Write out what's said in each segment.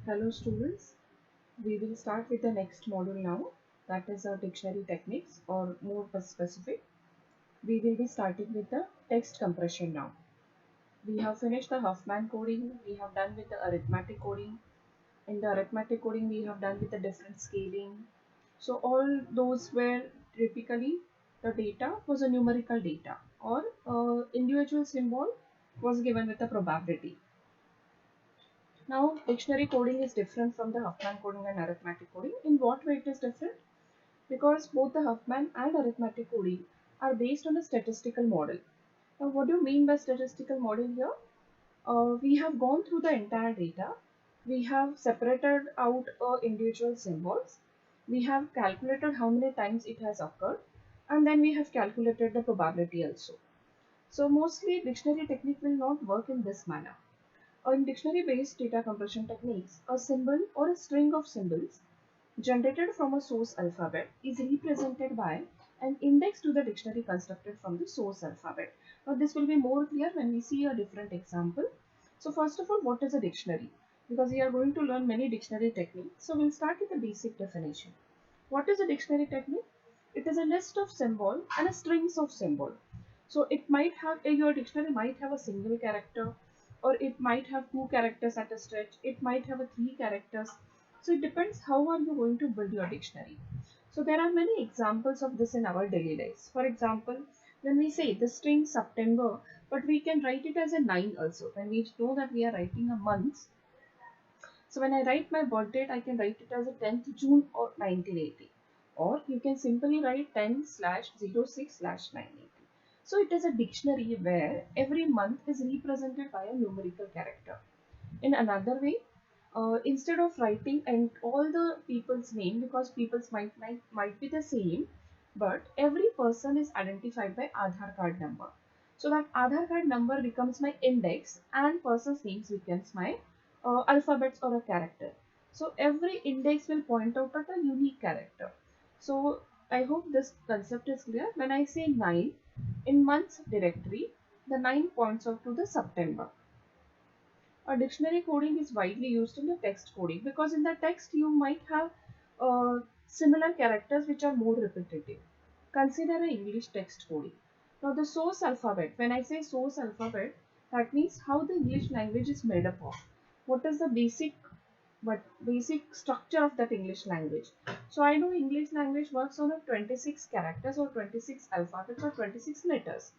Hello students, we will start with the next module now, that is our dictionary techniques, or more specific, we will be starting with the text compression now. We have finished the Huffman coding, we have done with the arithmetic coding. In the arithmetic coding we have done with the different scaling. So all those were typically the data was a numerical data, or individual symbol was given with a probability. Now, dictionary coding is different from the Huffman coding and arithmetic coding. In what way it is different? Because both the Huffman and arithmetic coding are based on a statistical model. Now, what do you mean by statistical model here? We have gone through the entire data. We have separated out individual symbols. We have calculated how many times it has occurred, and then we have calculated the probability also. So mostly dictionary technique will not work in this manner. In dictionary-based data compression techniques, a symbol or a string of symbols generated from a source alphabet is represented by an index to the dictionary constructed from the source alphabet. Now this will be more clear when we see a different example. So first of all, what is a dictionary? Because we are going to learn many dictionary techniques. So we'll start with the basic definition. What is a dictionary technique? It is a list of symbol and a strings of symbol. So it might have your dictionary might have a single character, or it might have two characters at a stretch. It might have a three characters. So it depends how are you going to build your dictionary. So there are many examples of this in our daily lives. For example, when we say the string September, but we can write it as a 9 also. When we know that we are writing a month, so when I write my birth date, I can write it as a 10th June or 1980. Or you can simply write 10/06/1980. So it is a dictionary where every month is represented by a numerical character. In another way, instead of writing and all the people's name, because people's might be the same, but every person is identified by Aadhaar card number. So that Aadhaar card number becomes my index and person's names becomes my alphabets or a character. So every index will point out at a unique character. So I hope this concept is clear. When I say 9 in months directory, the 9 points out to the September. A dictionary coding is widely used in the text coding because in the text you might have similar characters which are more repetitive. Consider a English text coding. Now the source alphabet, when I say source alphabet, that means how the English language is made up of. What is the basic structure of that English language. So I know English language works on a 26 characters or 26 alphabets or 26 letters.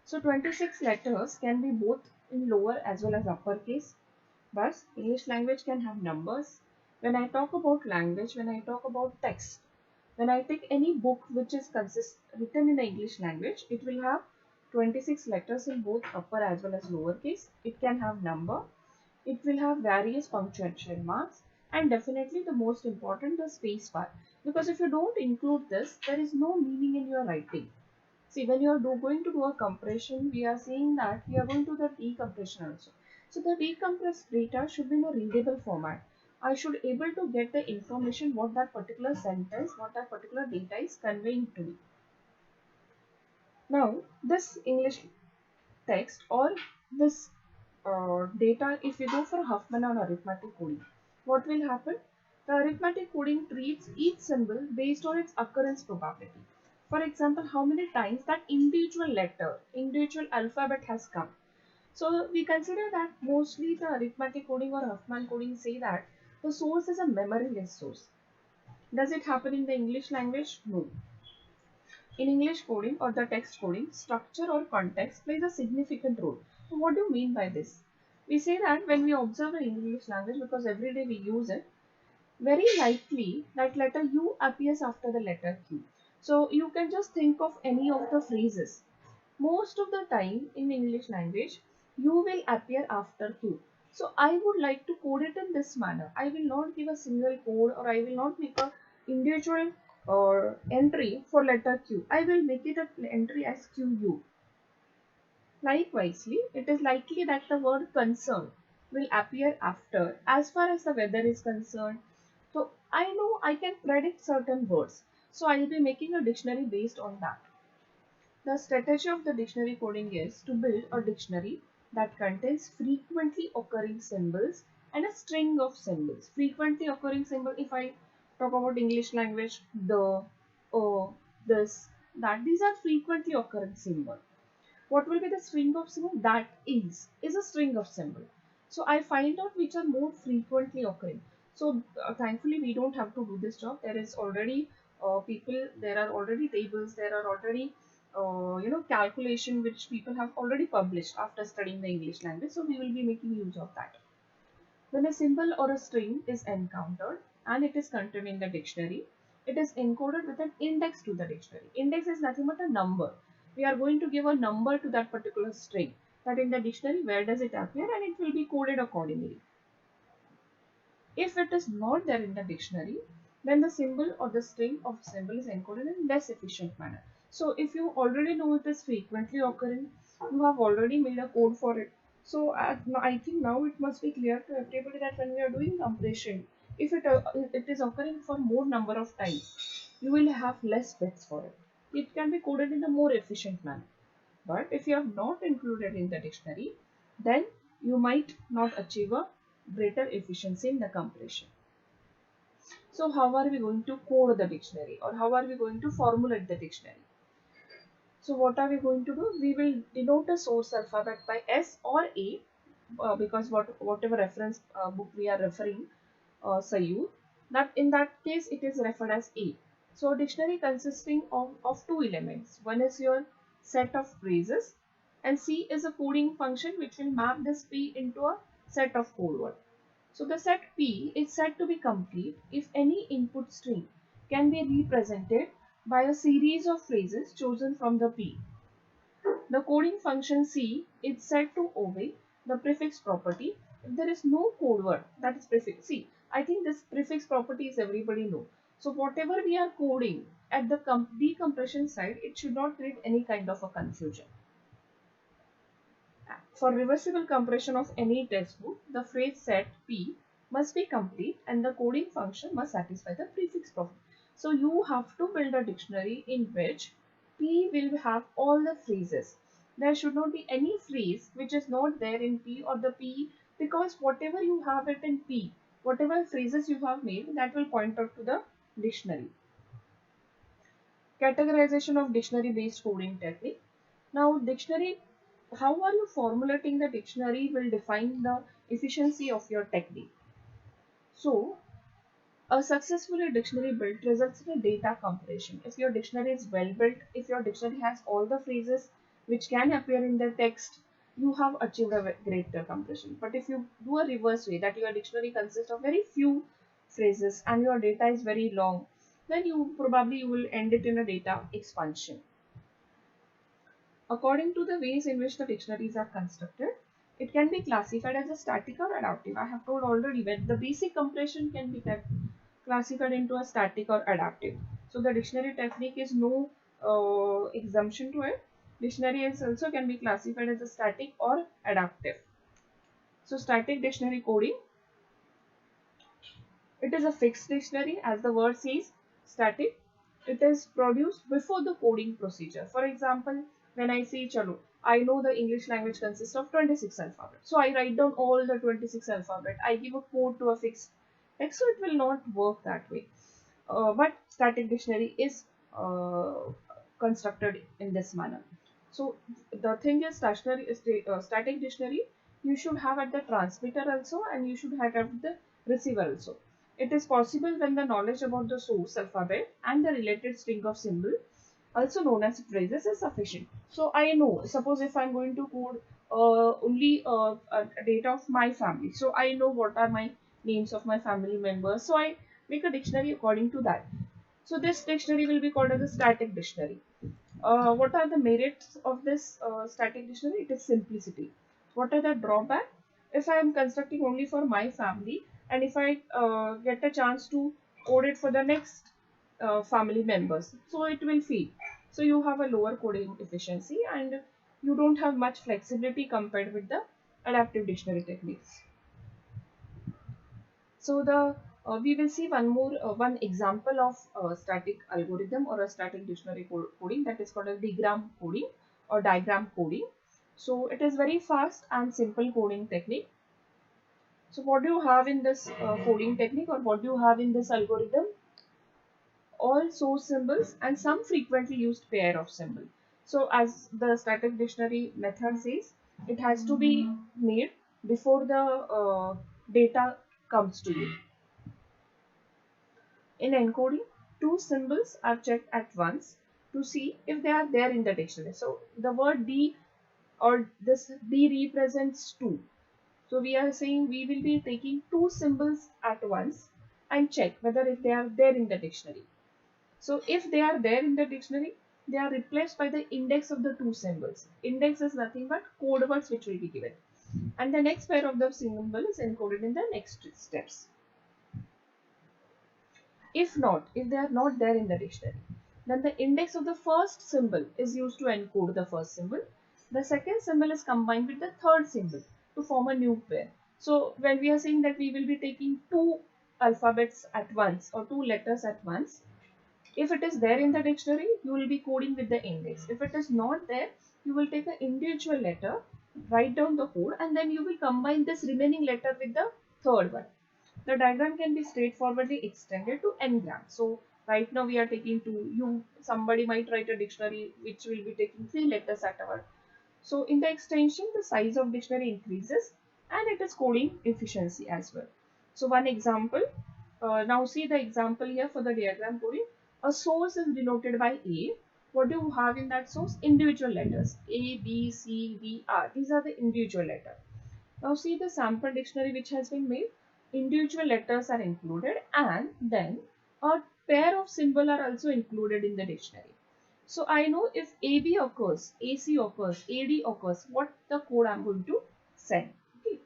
So 26 letters can be both in lower as well as uppercase. But English language can have numbers. When I talk about language, when I talk about text, when I take any book which is written in the English language, it will have 26 letters in both upper as well as lower case. It can have number. It will have various punctuation marks, and definitely the most important, the space bar. Because if you don't include this, there is no meaning in your writing. See, when you are going to do a compression, we are saying that we are going to the decompression also. So the decompressed data should be in a readable format. I should able to get the information what that particular sentence, what that particular data is conveying to me. Now, this English text or this data, if we go for Huffman or arithmetic coding, what will happen? The arithmetic coding treats each symbol based on its occurrence probability. For example, how many times that individual letter, individual alphabet has come. So we consider that mostly the arithmetic coding or Huffman coding say that the source is a memoryless source. Does it happen in the English language? No. In English coding or the text coding, structure or context plays a significant role. So what do you mean by this? We say that when we observe an English language, because every day we use it, very likely that letter U appears after the letter Q. So you can just think of any of the phrases. Most of the time in English language, U will appear after Q. So I would like to code it in this manner. I will not give a single code, or I will not make a individual entry for letter Q. I will make it an entry as QU. Likewise, it is likely that the word concern will appear after as far as the weather is concerned. So I know I can predict certain words. So I will be making a dictionary based on that. The strategy of the dictionary coding is to build a dictionary that contains frequently occurring symbols and a string of symbols. Frequently occurring symbol, if I talk about English language, the, this, that, these are frequently occurring symbol. What will be the string of symbol? That is a string of symbol. So I find out which are more frequently occurring. So thankfully we don't have to do this job. There is already people, there are already tables, there are already calculation which people have already published after studying the English language. So we will be making use of that. When a symbol or a string is encountered and it is contained in the dictionary, it is encoded with an index to the dictionary. Index is nothing but a number. We are going to give a number to that particular string, that in the dictionary where does it appear, and it will be coded accordingly. If it is not there in the dictionary, then the symbol or the string of symbol is encoded in less efficient manner. So if you already know it is frequently occurring, you have already made a code for it. So I think now it must be clear to everybody that when we are doing compression, if it is occurring for more number of times, you will have less bits for it. It can be coded in a more efficient manner. But if you have not included in the dictionary, then you might not achieve a greater efficiency in the compression. So how are we going to code the dictionary, or how are we going to formulate the dictionary? So what are we going to do? We will denote a source alphabet by S or A, because whatever reference book we are referring, Sayur, that in that case it is referred as A. So a dictionary consisting of two elements. One is your set of phrases, and C is a coding function which will map this P into a set of code word. So the set P is said to be complete if any input string can be represented by a series of phrases chosen from the P. The coding function C is said to obey the prefix property if there is no code word, that is prefix. See, I think this prefix property is everybody know. So whatever we are coding at the decompression side, it should not create any kind of a confusion. For reversible compression of any textbook, the phrase set P must be complete and the coding function must satisfy the prefix property. So you have to build a dictionary in which P will have all the phrases. There should not be any phrase which is not there in P or the P, because whatever you have it in P, whatever phrases you have made, that will point out to the dictionary. Categorization of dictionary based coding technique. Now dictionary, how are you formulating the dictionary will define the efficiency of your technique. So a successful dictionary built results in a data compression. If your dictionary is well built, if your dictionary has all the phrases which can appear in the text, you have achieved a greater compression. But if you do a reverse way, that your dictionary consists of very few phrases and your data is very long, then you will end it in a data expansion. According to the ways in which the dictionaries are constructed, it can be classified as a static or adaptive. I have told already that the basic compression can be classified into a static or adaptive. So the dictionary technique is no exemption to it. Dictionary is also can be classified as a static or adaptive. So static dictionary coding, it is a fixed dictionary, as the word says, static. It is produced before the coding procedure. For example, when I say chalo, I know the English language consists of 26 alphabet. So I write down all the 26 alphabet. I give a code to a fixed text, so it will not work that way. But static dictionary is constructed in this manner. So the thing is, static dictionary, you should have at the transmitter also, and you should have at the receiver also. It is possible when the knowledge about the source alphabet and the related string of symbol, also known as phrases, is sufficient. So I know, suppose if I'm going to code only a data of my family, so I know what are my names of my family members. So I make a dictionary according to that. So this dictionary will be called as a static dictionary. What are the merits of this static dictionary? It is simplicity. What are the drawbacks? If I am constructing only for my family, and if I get a chance to code it for the next family members, so it will fail. So you have a lower coding efficiency and you don't have much flexibility compared with the adaptive dictionary techniques. So the we will see one example of static algorithm or a static dictionary coding, that is called a diagram coding or diagram coding. So it is very fast and simple coding technique. So what do you have in this coding technique, or what do you have in this algorithm? All source symbols and some frequently used pair of symbols. So as the static dictionary method says, it has to be made before the data comes to you. In encoding, two symbols are checked at once to see if they are there in the dictionary. So the word D, or this D represents two. So we are saying we will be taking two symbols at once and check whether if they are there in the dictionary. So if they are there in the dictionary, they are replaced by the index of the two symbols. Index is nothing but code words which will be given. And the next pair of the symbol is encoded in the next steps. If not, if they are not there in the dictionary, then the index of the first symbol is used to encode the first symbol. The second symbol is combined with the third symbol to form a new pair. So when we are saying that we will be taking two alphabets at once or two letters at once, if it is there in the dictionary, you will be coding with the index. If it is not there, you will take an individual letter, write down the code, and then you will combine this remaining letter with the third one. The diagram can be straightforwardly extended to n-gram. So right now we are taking two. Somebody might write a dictionary which will be taking three letters at our. So in the extension, the size of dictionary increases and it is coding efficiency as well. So one example, now see the example here for the diagram coding. A source is denoted by A. What do you have in that source? Individual letters A, B, C, D, R. These are the individual letters. Now see the sample dictionary which has been made. Individual letters are included and then a pair of symbol are also included in the dictionary. So I know if AB occurs, AC occurs, AD occurs, what the code I am going to send. Okay.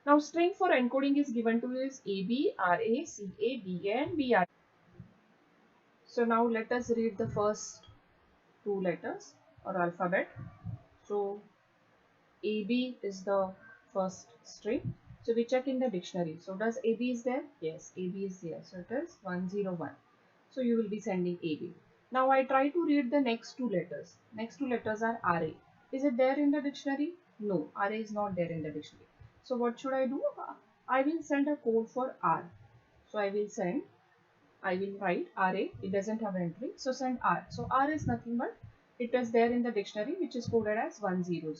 Now string for encoding is given to you is AB, RA, CA, DA and BR. So now let us read the first two letters or alphabet. So AB is the first string. So we check in the dictionary. So does AB is there? Yes, AB is there. So it is 101. So you will be sending AB. Now I try to read the next two letters. Next two letters are RA. Is it there in the dictionary? No, RA is not there in the dictionary. So what should I do? I will send a code for R. So I will write RA. It doesn't have entry. So send R. So R is nothing but it is there in the dictionary which is coded as 100.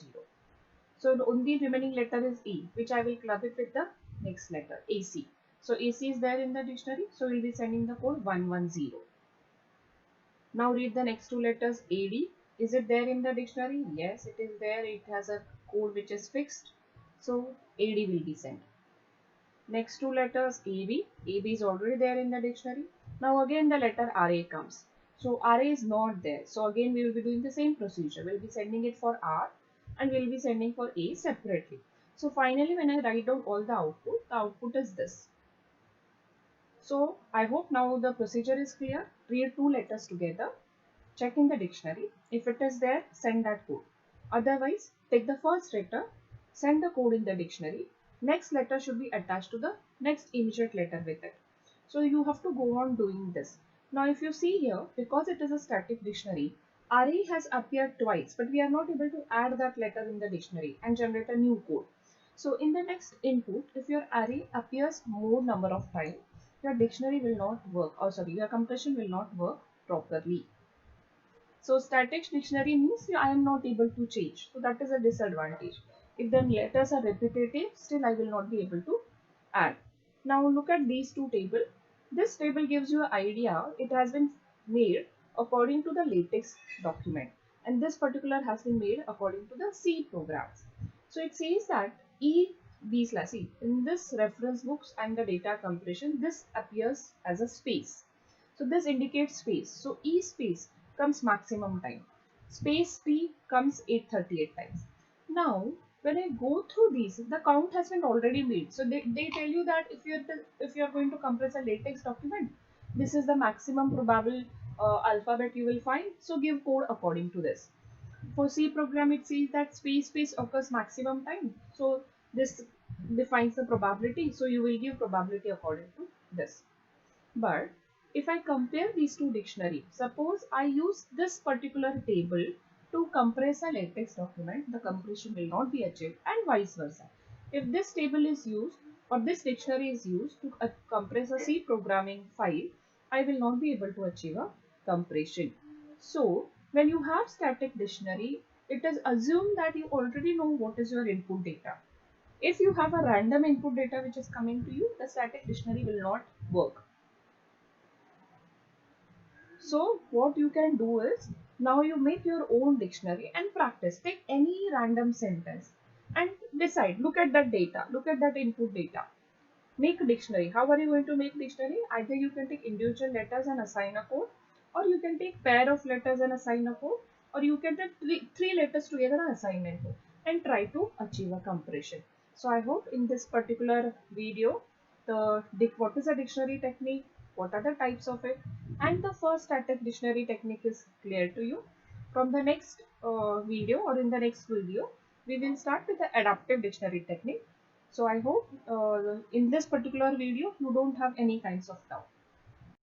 So the only remaining letter is E, which I will club it with the next letter, AC. So AC is there in the dictionary, so we'll be sending the code 110. Now read the next two letters AD. Is it there in the dictionary? Yes, it is there. It has a code which is fixed. So AD will be sent. Next two letters AB. AB is already there in the dictionary. Now again the letter RA comes. So RA is not there. So again we will be doing the same procedure. We'll be sending it for R and we'll be sending for A separately. So finally when I write down all the output is this. So I hope now the procedure is clear. Read two letters together. Check in the dictionary. If it is there, send that code. Otherwise, take the first letter, send the code in the dictionary. Next letter should be attached to the next immediate letter with it. So you have to go on doing this. Now if you see here, because it is a static dictionary, RE has appeared twice, but we are not able to add that letter in the dictionary and generate a new code. So in the next input, if your array appears more number of times, your dictionary will not work, or sorry, your compression will not work properly. So static dictionary means I am not able to change. So that is a disadvantage. If the letters are repetitive, still I will not be able to add. Now look at these two tables. This table gives you an idea. It has been made according to the LaTeX document. And this particular has been made according to the C programs. So it says that E B slash C. In this reference books and the data compression, this appears as a space. So this indicates space. So E space comes maximum time. Space P comes 838 times. Now, when I go through these, the count has been already made. So they tell you that if you're going to compress a LaTeX document, this is the maximum probable alphabet you will find. So give code according to this. For C program, it says that space occurs maximum time. So this defines the probability. So you will give probability according to this. But if I compare these two dictionaries, suppose I use this particular table to compress a LaTeX document, the compression will not be achieved and vice versa. If this table is used or this dictionary is used to compress a C programming file, I will not be able to achieve a compression. So when you have static dictionary, it is assumed that you already know what is your input data. If you have a random input data which is coming to you, the static dictionary will not work. So what you can do is, now you make your own dictionary and practice. Take any random sentence and decide, look at that data, look at that input data. Make a dictionary. How are you going to make dictionary? Either you can take individual letters and assign a code, or you can take pair of letters and assign a code, or you can take three letters together and assign a code and try to achieve a compression. So I hope in this particular video, what is a dictionary technique, what are the types of it, and the first static dictionary technique is clear to you. From the next video or in the next video, we will start with the adaptive dictionary technique. So I hope in this particular video you don't have any kinds of doubt.